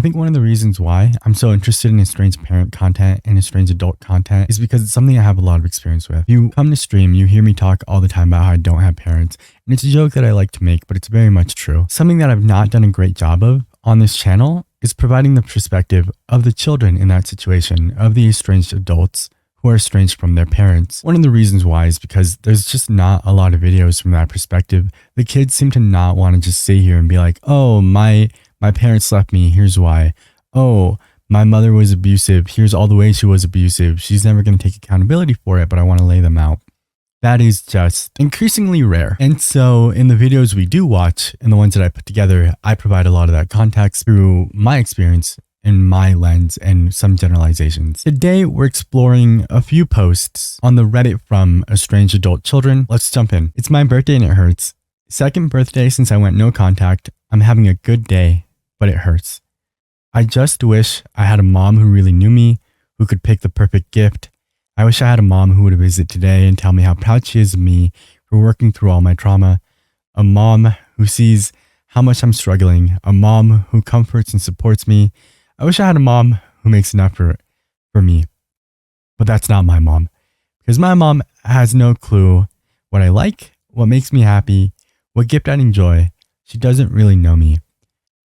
think one of the reasons why I'm so interested in estranged parent content and estranged adult content is because it's something I have a lot of experience with. You come to stream, you hear me talk all the time about how I don't have parents, and it's a joke that I like to make, but it's very much true. Something that I've not done a great job of on this channel is providing the perspective of the children in that situation, of the estranged adults who are estranged from their parents. One of the reasons why is because there's just not a lot of videos from that perspective. The kids seem to not want to just sit here and be like, oh, my parents left me, here's why. Oh, my mother was abusive, here's all the ways she was abusive. She's never going to take accountability for it, but I want to lay them out. That is just increasingly rare. And so in the videos we do watch and the ones that I put together, I provide a lot of that context through my experience and my lens and some generalizations. Today, we're exploring a few posts on the Reddit from estranged adult children. Let's jump in. It's my birthday and it hurts. Second birthday since I went no contact. I'm having a good day, but it hurts. I just wish I had a mom who really knew me, who could pick the perfect gift. I wish I had a mom who would visit today and tell me how proud she is of me for working through all my trauma. A mom who sees how much I'm struggling. A mom who comforts and supports me. I wish I had a mom who makes an effort for me, but that's not my mom, because my mom has no clue what I like, what makes me happy, what gift I'd enjoy. She doesn't really know me.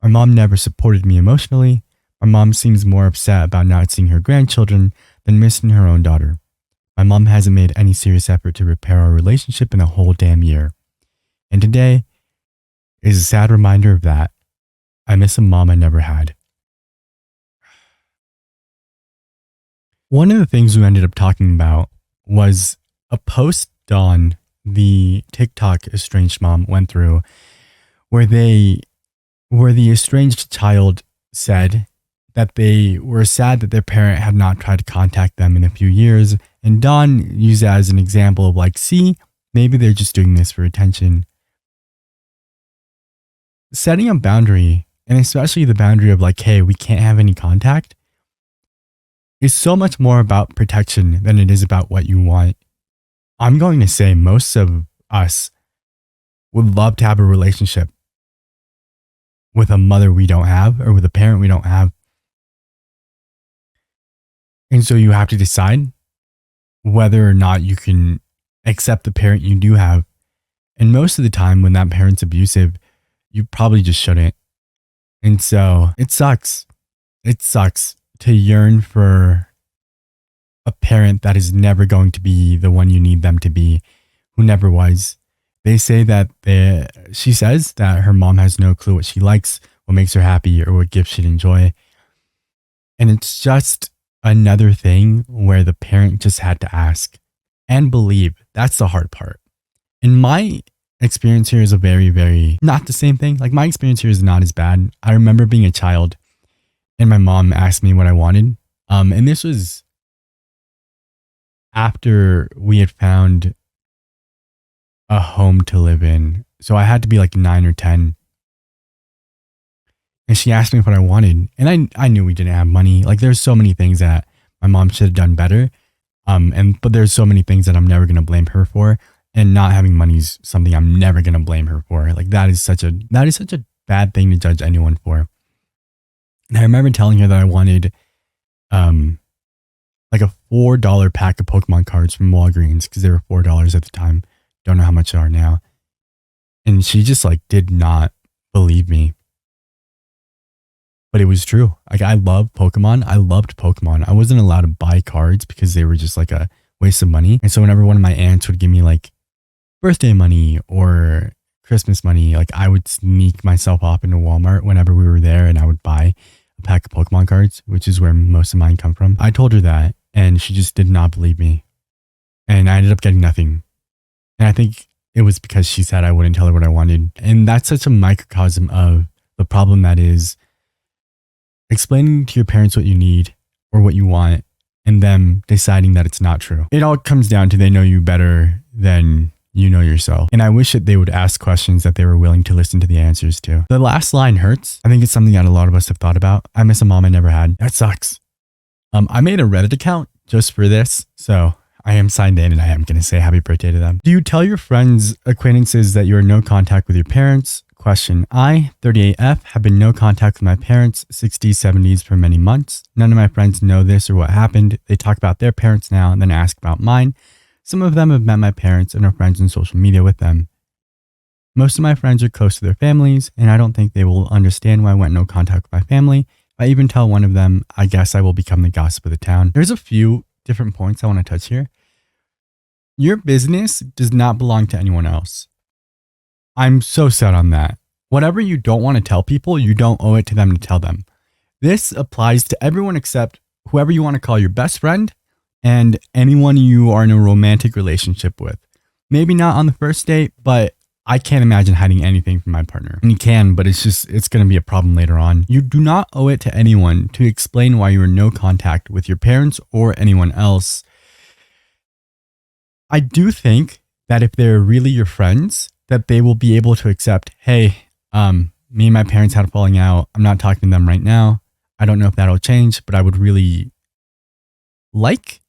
Our mom never supported me emotionally. Our mom seems more upset about not seeing her grandchildren than missing her own daughter. My mom hasn't made any serious effort to repair our relationship in a whole damn year. And today is a sad reminder of that. I miss a mom I never had. One of the things we ended up talking about was a post Dawn, the TikTok estranged mom, went through where the estranged child said that they were sad that their parent had not tried to contact them in a few years. And Dawn used that as an example of like, see, maybe they're just doing this for attention. Setting a boundary, and especially the boundary of like, hey, we can't have any contact, is so much more about protection than it is about what you want. I'm going to say most of us would love to have a relationship with a mother we don't have or with a parent we don't have. And so you have to decide whether or not you can accept the parent you do have. And most of the time when that parent's abusive, you probably just shouldn't. And so it sucks. It sucks to yearn for a parent that is never going to be the one you need them to be, who never was. They say that she says that her mom has no clue what she likes, what makes her happy, or what gifts she'd enjoy. And it's just another thing where the parent just had to ask and believe. That's the hard part. And my experience here is a very, very, not the same thing. Like my experience here is not as bad. I remember being a child and my mom asked me what I wanted. And this was after we had found a home to live in. So I had to be like 9 or 10. And she asked me what I wanted. And I knew we didn't have money. Like there's so many things that my mom should have done better. But there's so many things that I'm never going to blame her for. And not having money is something I'm never going to blame her for. Like that is such a bad thing to judge anyone for. And I remember telling her that I wanted like a $4 pack of Pokemon cards from Walgreens because they were $4 at the time. Don't know how much they are now. And she just like did not believe me. But it was true. Like I love Pokemon. I loved Pokemon. I wasn't allowed to buy cards because they were just like a waste of money. And so whenever one of my aunts would give me like birthday money or Christmas money, like I would sneak myself off into Walmart whenever we were there and I would buy a pack of Pokemon cards, which is where most of mine come from. I told her that and she just did not believe me. And I ended up getting nothing. And I think it was because she said I wouldn't tell her what I wanted. And that's such a microcosm of the problem that is explaining to your parents what you need or what you want and them deciding that it's not true. It all comes down to they know you better than you know yourself. And I wish that they would ask questions that they were willing to listen to the answers to. The last line hurts. I think it's something that a lot of us have thought about. I miss a mom I never had. That sucks. I made a Reddit account just for this. So I am signed in and I am going to say happy birthday to them. Do you tell your friends, acquaintances that you are in no contact with your parents? Question. I, 38F, have been no contact with my parents, 60s, 70s for many months. None of my friends know this or what happened. They talk about their parents now and then ask about mine. Some of them have met my parents and are friends on social media with them. Most of my friends are close to their families, and I don't think they will understand why I went no contact with my family. If I even tell one of them, I guess I will become the gossip of the town. There's a few different points I want to touch here. Your business does not belong to anyone else. I'm so set on that. Whatever you don't want to tell people, you don't owe it to them to tell them. This applies to everyone except whoever you want to call your best friend and anyone you are in a romantic relationship with. Maybe not on the first date, but I can't imagine hiding anything from my partner. And you can, but it's going to be a problem later on. You do not owe it to anyone to explain why you are no contact with your parents or anyone else. I do think that if they're really your friends, that they will be able to accept, hey, me and my parents had a falling out. I'm not talking to them right now. I don't know if that'll change, but I would really like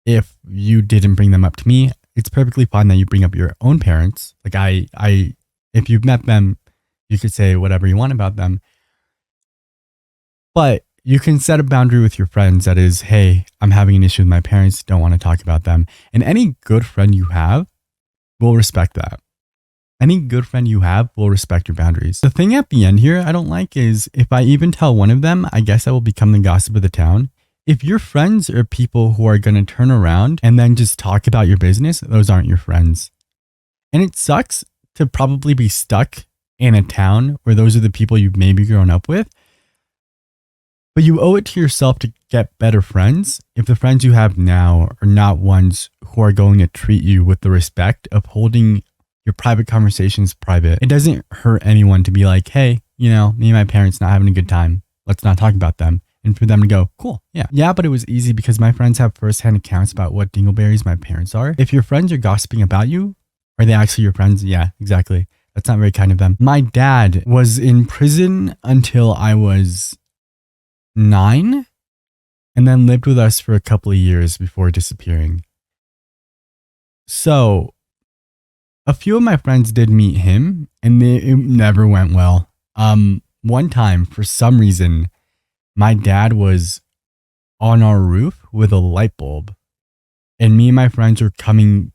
if you didn't bring them up to me. It's perfectly fine that you bring up your own parents. Like if you've met them, you could say whatever you want about them. But you can set a boundary with your friends that is, hey, I'm having an issue with my parents. Don't want to talk about them. And any good friend you have will respect that. Any good friend you have will respect your boundaries. The thing at the end here I don't like is if I even tell one of them, I guess I will become the gossip of the town. If your friends are people who are going to turn around and then just talk about your business, those aren't your friends. And it sucks to probably be stuck in a town where those are the people you've maybe grown up with. But you owe it to yourself to get better friends if the friends you have now are not ones who are going to treat you with the respect of holding your private conversations private. It doesn't hurt anyone to be like, hey, me and my parents not having a good time. Let's not talk about them. And for them to go, cool, yeah. Yeah, but it was easy because my friends have firsthand accounts about what dingleberries my parents are. If your friends are gossiping about you, are they actually your friends? Yeah, exactly. That's not very kind of them. My dad was in prison until I was 9 and then lived with us for a couple of years before disappearing. So a few of my friends did meet him and it never went well. One time, for some reason, my dad was on our roof with a light bulb and me and my friends were coming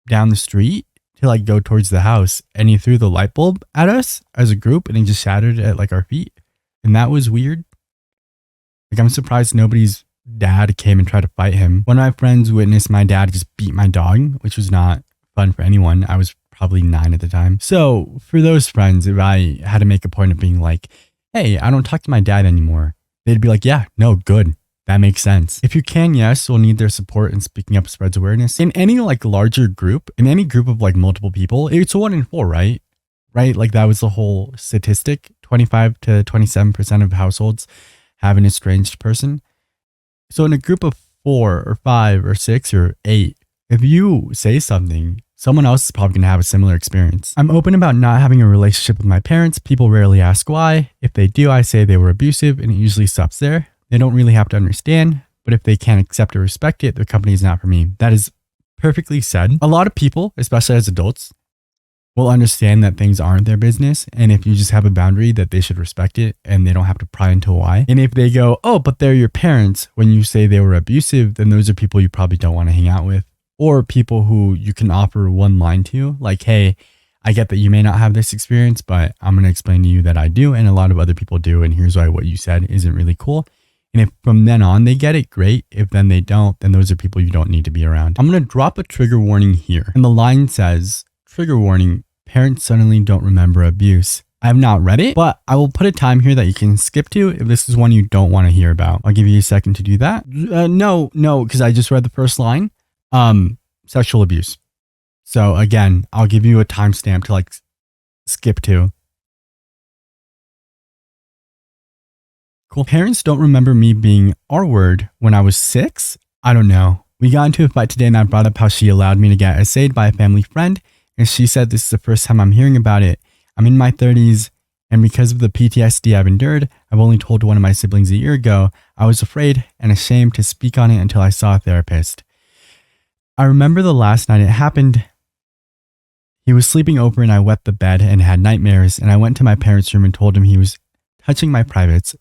down the street to go towards the house and he threw the light bulb at us as a group and it just shattered at our feet. And that was weird. I'm surprised nobody's dad came and tried to fight him. One of my friends witnessed my dad just beat my dog, which was not fun for anyone. I was probably 9 at the time. So for those friends, if I had to make a point of being like, hey, I don't talk to my dad anymore, they'd be like, yeah, no, good. That makes sense. If you can, yes, we'll need their support and speaking up spreads awareness. In any larger group, in any group of multiple people, it's a 1 in 4, right? Right? That was the whole statistic. 25 to 27% of households have an estranged person. So in a group of 4 or 5 or 6 or 8, if you say something, someone else is probably going to have a similar experience. I'm open about not having a relationship with my parents. People rarely ask why. If they do, I say they were abusive and it usually stops there. They don't really have to understand, but if they can't accept or respect it, their company is not for me. That is perfectly said. A lot of people, especially as adults, will understand that things aren't their business. And if you just have a boundary that they should respect it and they don't have to pry into why. And if they go, oh, but they're your parents, when you say they were abusive, then those are people you probably don't want to hang out with. Or people who you can offer one line to, like, hey, I get that you may not have this experience, but I'm going to explain to you that I do. And a lot of other people do. And here's why what you said isn't really cool. And if from then on they get it, great. If then they don't, then those are people you don't need to be around. I'm going to drop a trigger warning here. And the line says, trigger warning, parents suddenly don't remember abuse. I have not read it, but I will put a time here that you can skip to if this is one you don't want to hear about. I'll give you a second to do that. No, because I just read the first line. Sexual abuse. So again, I'll give you a timestamp to skip to. Cool. Parents don't remember me being R-word when I was 6. I don't know. We got into a fight today and I brought up how she allowed me to get essayed by a family friend. And she said this is the first time I'm hearing about it. I'm in my 30s. And because of the PTSD I've endured, I've only told one of my siblings a year ago. I was afraid and ashamed to speak on it until I saw a therapist. I remember the last night it happened. He was sleeping over and I wet the bed and had nightmares, and I went to my parents' room and told him he was touching my privates.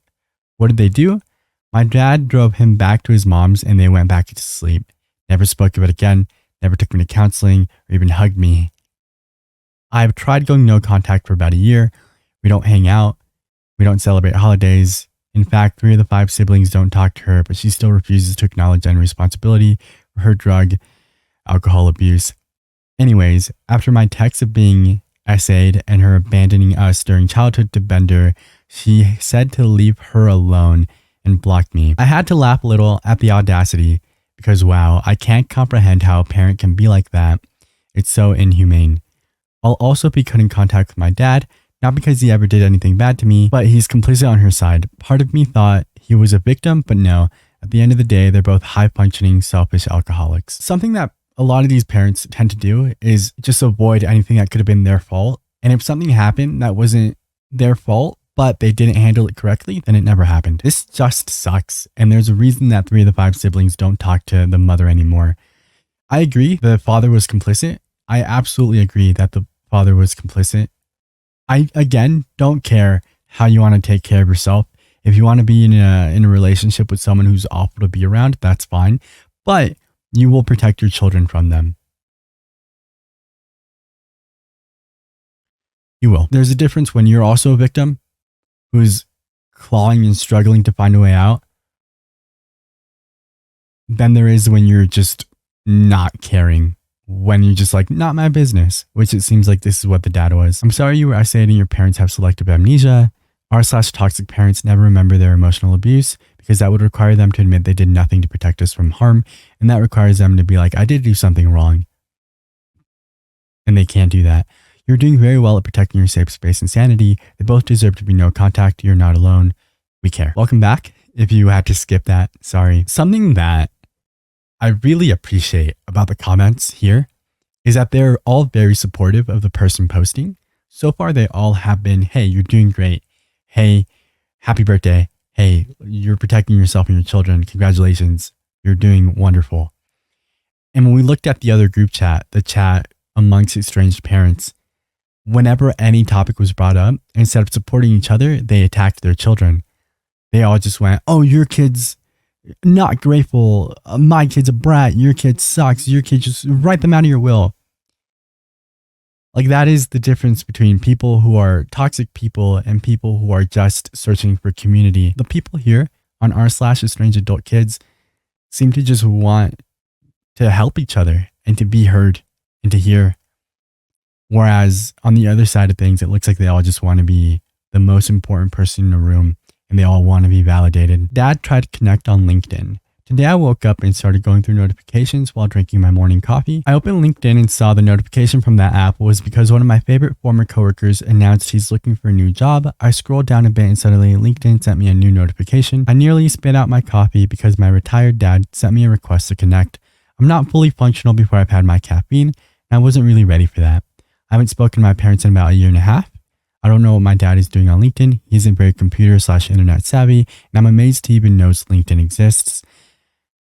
What did they do? My dad drove him back to his mom's and they went back to sleep. Never spoke of it again, never took me to counseling or even hugged me. I've tried going no contact for about a year. We don't hang out. We don't celebrate holidays. In fact, 3 of the 5 siblings don't talk to her, but she still refuses to acknowledge any responsibility for her drug, alcohol abuse. Anyways, after my text of being essayed and her abandoning us during childhood to Bender, she said to leave her alone and blocked me. I had to laugh a little at the audacity because wow, I can't comprehend how a parent can be like that. It's so inhumane. I'll also be cutting contact with my dad, not because he ever did anything bad to me, but he's complicit on her side. Part of me thought he was a victim, but no. At the end of the day, they're both high-functioning, selfish alcoholics. Something that a lot of these parents tend to do is just avoid anything that could have been their fault. And if something happened that wasn't their fault, but they didn't handle it correctly, then it never happened. This just sucks. And there's a reason that 3 of the 5 siblings don't talk to the mother anymore. I agree the father was complicit. I absolutely agree that the father was complicit. I, again, don't care how you want to take care of yourself. If you want to be in a relationship with someone who's awful to be around, that's fine. But you will protect your children from them. You will. There's a difference when you're also a victim who's clawing and struggling to find a way out than there is when you're just not caring. When you're just like, not my business, which it seems like this is what the dad was. I'm sorry you were isolating. Your parents have selective amnesia. R/toxic parents never remember their emotional abuse because that would require them to admit they did nothing to protect us from harm. And that requires them to be like, I did do something wrong. And they can't do that. You're doing very well at protecting your safe space and sanity. They both deserve to be no contact. You're not alone. We care. Welcome back. If you had to skip that, sorry. Something that I really appreciate about the comments here is that they're all very supportive of the person posting. So far, they all have been, hey, you're doing great. Hey, happy birthday. Hey, you're protecting yourself and your children. Congratulations. You're doing wonderful. And when we looked at the other group chat, the chat amongst estranged parents, whenever any topic was brought up, instead of supporting each other, they attacked their children. They all just went, oh, your kid's not grateful. My kid's a brat. Your kid sucks. Your kid, just write them out of your will. Like, that is the difference between people who are toxic people and people who are just searching for community. The people here on r/EstrangedAdultKids seem to just want to help each other and to be heard and to hear. Whereas on the other side of things, it looks like they all just want to be the most important person in the room and they all want to be validated. Dad tried to connect on LinkedIn. Today I woke up and started going through notifications while drinking my morning coffee. I opened LinkedIn and saw the notification from that app was because one of my favorite former coworkers announced he's looking for a new job. I scrolled down a bit and suddenly LinkedIn sent me a new notification. I nearly spit out my coffee because my retired dad sent me a request to connect. I'm not fully functional before I've had my caffeine, and I wasn't really ready for that. I haven't spoken to my parents in about a year and a half. I don't know what my dad is doing on LinkedIn. He isn't very computer/internet savvy, and I'm amazed he even knows LinkedIn exists.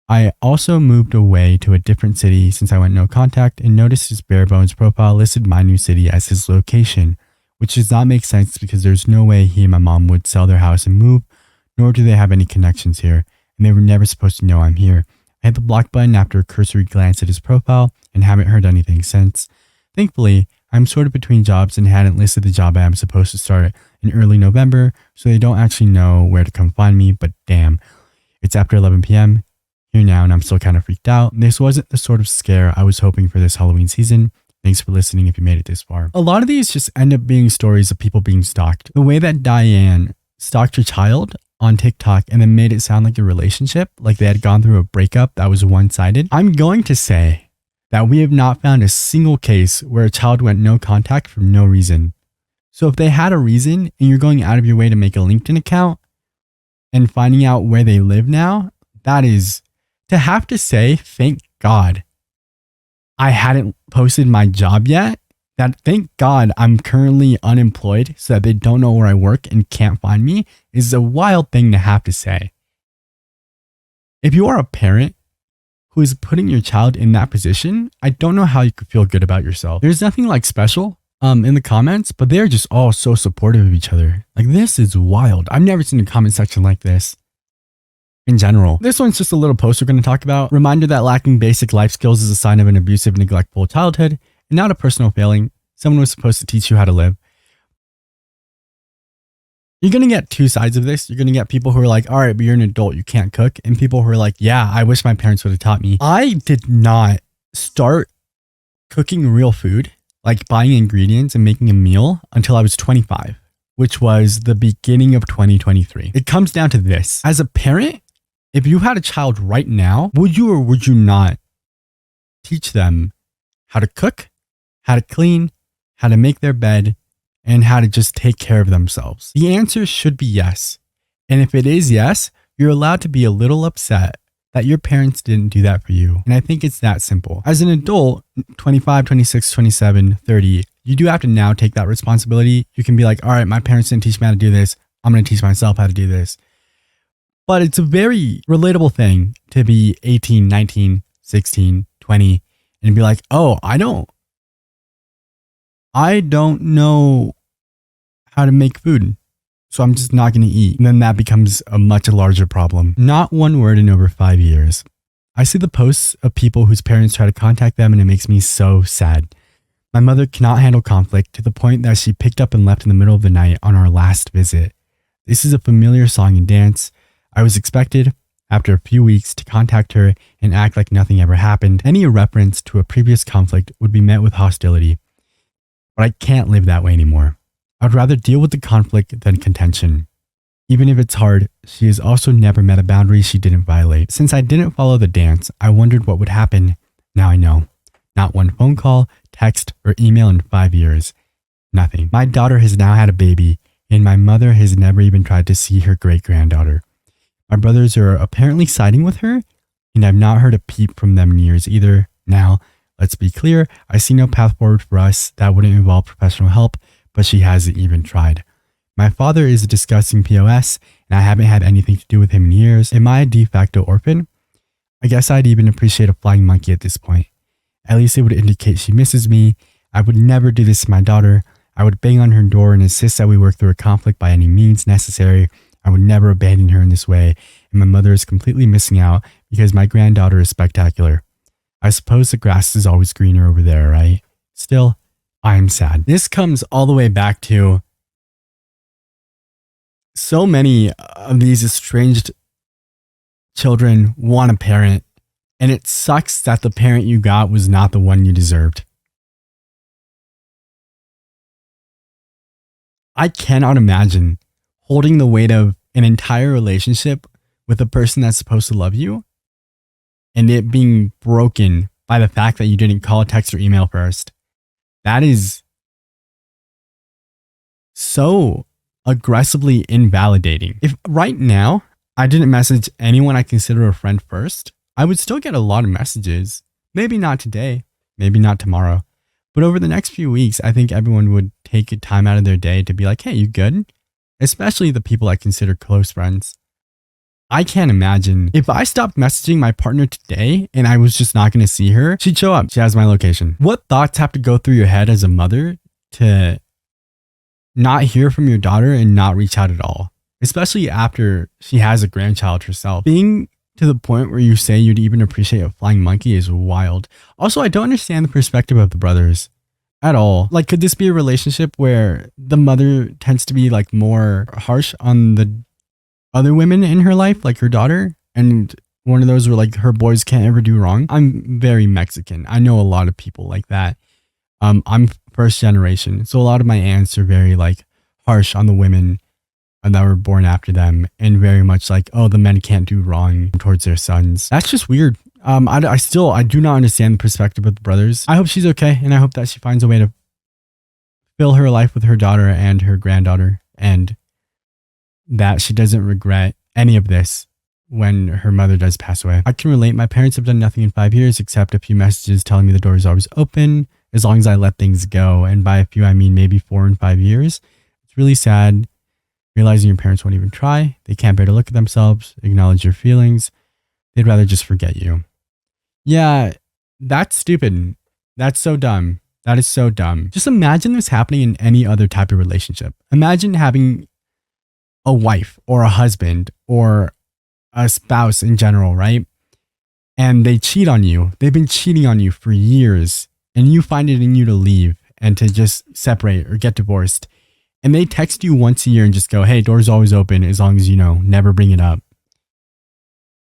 I also moved away to a different city since I went no contact and noticed his bare bones profile listed my new city as his location, which does not make sense because there's no way he and my mom would sell their house and move, nor do they have any connections here, and they were never supposed to know I'm here. I hit the block button after a cursory glance at his profile and haven't heard anything since. Thankfully, I'm sort of between jobs and hadn't listed the job I am supposed to start in early November, so they don't actually know where to come find me, but damn, it's after 11 p.m. here now and I'm still kind of freaked out. This wasn't the sort of scare I was hoping for this Halloween season. Thanks for listening if you made it this far. A lot of these just end up being stories of people being stalked. The way that Diane stalked her child on TikTok and then made it sound like a relationship, like they had gone through a breakup that was one-sided. I'm going to say that we have not found a single case where a child went no contact for no reason. So if they had a reason and you're going out of your way to make a LinkedIn account and finding out where they live now, that is to have to say, thank God I hadn't posted my job yet. That thank God I'm currently unemployed so that they don't know where I work and can't find me is a wild thing to have to say. If you are a parent who is putting your child in that position, I don't know how you could feel good about yourself. There's nothing like special in the comments, but they're just all so supportive of each other. Like, this is wild. I've never seen a comment section like this in general. This one's just a little post we're going to talk about. Reminder that lacking basic life skills is a sign of an abusive, neglectful childhood and not a personal failing. Someone was supposed to teach you how to live. You're going to get two sides of this. You're going to get people who are like, all right, but you're an adult, you can't cook. And people who are like, yeah, I wish my parents would have taught me. I did not start cooking real food, like buying ingredients and making a meal, until I was 25, which was the beginning of 2023. It comes down to this. As a parent, if you had a child right now, would you or would you not teach them how to cook, how to clean, how to make their bed, and how to just take care of themselves? The answer should be yes. And if it is yes, you're allowed to be a little upset that your parents didn't do that for you. And I think it's that simple. As an adult, 25, 26, 27, 30, you do have to now take that responsibility. You can be like, all right, my parents didn't teach me how to do this. I'm going to teach myself how to do this. But it's a very relatable thing to be 18, 19, 16, 20, and be like, oh, I don't know how to make food, so I'm just not going to eat. And then that becomes a much larger problem. Not one word in over 5 years. I see the posts of people whose parents try to contact them, and it makes me so sad. My mother cannot handle conflict to the point that she picked up and left in the middle of the night on our last visit. This is a familiar song and dance. I was expected, after a few weeks, to contact her and act like nothing ever happened. Any reference to a previous conflict would be met with hostility. But I can't live that way anymore. I'd rather deal with the conflict than contention. Even if it's hard, she has also never met a boundary she didn't violate. Since I didn't follow the dance, I wondered what would happen. Now I know. Not one phone call, text, or email in 5 years. Nothing. My daughter has now had a baby, and my mother has never even tried to see her great-granddaughter. My brothers are apparently siding with her, and I've not heard a peep from them in years either. Now, let's be clear, I see no path forward for us that wouldn't involve professional help, but she hasn't even tried. My father is a disgusting POS, and I haven't had anything to do with him in years. Am I a de facto orphan? I guess I'd even appreciate a flying monkey at this point. At least it would indicate she misses me. I would never do this to my daughter. I would bang on her door and insist that we work through a conflict by any means necessary. I would never abandon her in this way, and my mother is completely missing out because my granddaughter is spectacular. I suppose the grass is always greener over there, right? Still, I am sad. This comes all the way back to so many of these estranged children want a parent, and it sucks that the parent you got was not the one you deserved. I cannot imagine holding the weight of an entire relationship with a person that's supposed to love you and it being broken by the fact that you didn't call, text, or email first. That is so aggressively invalidating. If right now I didn't message anyone I consider a friend first, I would still get a lot of messages. Maybe not today, maybe not tomorrow, but over the next few weeks, I think everyone would take a time out of their day to be like, hey, you good? Especially the people I consider close friends. I can't imagine if I stopped messaging my partner today and I was just not going to see her, she'd show up. She has my location. What thoughts have to go through your head as a mother to not hear from your daughter and not reach out at all? Especially after she has a grandchild herself. Being to the point where you say you'd even appreciate a flying monkey is wild. Also, I don't understand the perspective of the brothers at all. Like, could this be a relationship where the mother tends to be like more harsh on the other women in her life, like her daughter, and one of those where like her boys can't ever do wrong? I'm very Mexican. I know a lot of people like that. I'm first generation, so a lot of my aunts are very like harsh on the women that were born after them, and very much like, oh, the men can't do wrong towards their sons. That's just weird. I do not understand the perspective of the brothers. I hope she's okay, and I hope that she finds a way to fill her life with her daughter and her granddaughter, and that she doesn't regret any of this when her mother does pass away. I can relate. My parents have done nothing in 5 years except a few messages telling me the door is always open as long as I let things go. And by a few, I mean maybe 4 and 5 years. It's really sad realizing your parents won't even try. They can't bear to look at themselves, acknowledge your feelings. They'd rather just forget you. Yeah, that's stupid. That's so dumb. That is so dumb. Just imagine this happening in any other type of relationship. Imagine having a wife or a husband or a spouse in general, right? And they cheat on you. They've been cheating on you for years, and you find it in you to leave and to just separate or get divorced. And they text you once a year and just go, hey, door's always open as long as you know, never bring it up.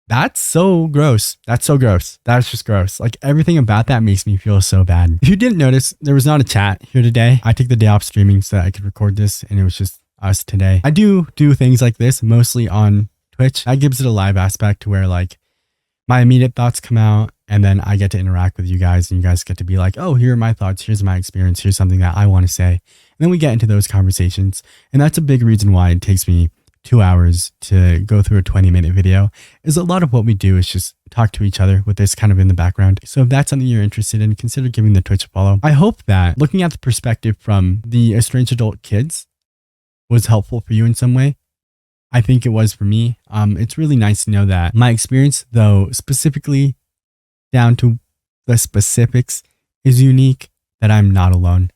That's so gross. That's so gross. That's just gross. Like everything about that makes me feel so bad. If you didn't notice, there was not a chat here today. I took the day off streaming so that I could record this, and it was just us today. I do things like this mostly on Twitch. That gives it a live aspect to where like my immediate thoughts come out, and then I get to interact with you guys, and you guys get to be like, oh, here are my thoughts. Here's my experience. Here's something that I want to say. And then we get into those conversations. And that's a big reason why it takes me 2 hours to go through a 20-minute video. Is a lot of what we do is just talk to each other with this kind of in the background. So if that's something you're interested in, consider giving the Twitch a follow. I hope that looking at the perspective from the estranged adult kids was helpful for you in some way. I think it was for me. It's really nice to know that my experience, though specifically down to the specifics, is unique, that I'm not alone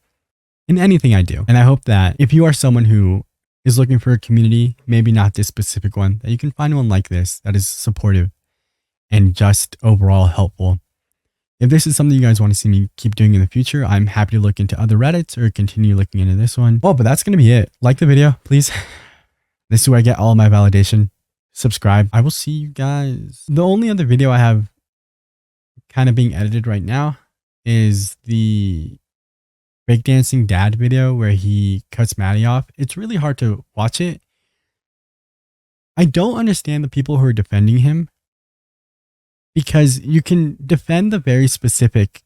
in anything I do. And I hope that if you are someone who is looking for a community, maybe not this specific one, that you can find one like this that is supportive and just overall helpful. If this is something you guys want to see me keep doing in the future, I'm happy to look into other Reddits or continue looking into this one. Oh, but that's going to be it. Like the video, please. This is where I get all my validation. Subscribe. I will see you guys. The only other video I have kind of being edited right now is the breakdancing dad video where he cuts Maddie off. It's really hard to watch it. I don't understand the people who are defending him, because you can defend the very specific,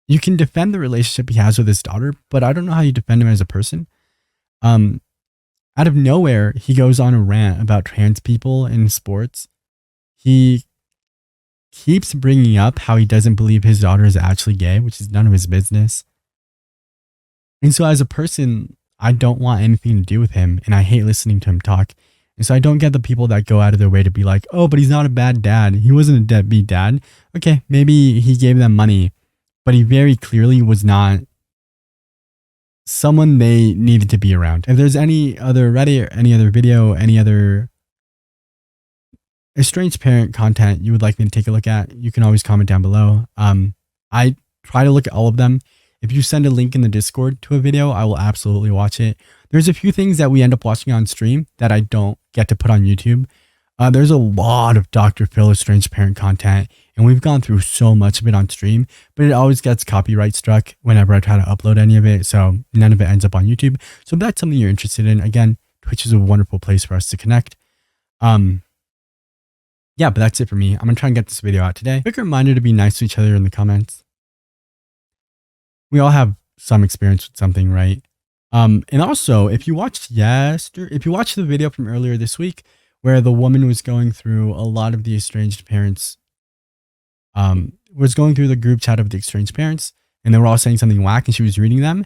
you can defend the relationship he has with his daughter, but I don't know how you defend him as a person. Out of nowhere, he goes on a rant about trans people in sports. He keeps bringing up how he doesn't believe his daughter is actually gay, which is none of his business. And so as a person, I don't want anything to do with him, and I hate listening to him talk. And so I don't get the people that go out of their way to be like, oh, but he's not a bad dad. He wasn't a deadbeat dad. Okay, maybe he gave them money, but he very clearly was not someone they needed to be around. If there's any other Reddit or any other video, any other estranged parent content you would like me to take a look at, you can always comment down below. I try to look at all of them. If you send a link in the Discord to a video, I will absolutely watch it. There's a few things that we end up watching on stream that I don't get to put on YouTube. There's a lot of Dr. Phil estranged parent content, and we've gone through so much of it on stream, but it always gets copyright struck whenever I try to upload any of it, so none of it ends up on YouTube. So if that's something you're interested in, again, Twitch is a wonderful place for us to connect. Yeah, but that's it for me. I'm gonna try and get this video out today. Quick reminder to be nice to each other in the comments. We all have some experience with something, right? And also, if you watched the video from earlier this week, where the woman was going through a lot of the estranged parents, was going through the group chat of the estranged parents, and they were all saying something whack, and she was reading them.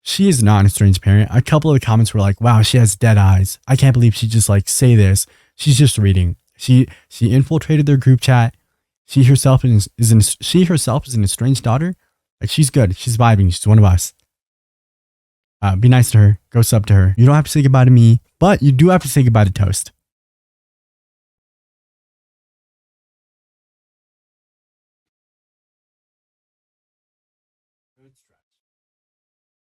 She is not an estranged parent. A couple of the comments were like, wow, she has dead eyes. I can't believe she just like say this. She's just reading. She infiltrated their group chat. She herself is an estranged daughter. Like, she's good. She's vibing. She's one of us. Be nice to her. Go sub to her. You don't have to say goodbye to me, but you do have to say goodbye to Toast.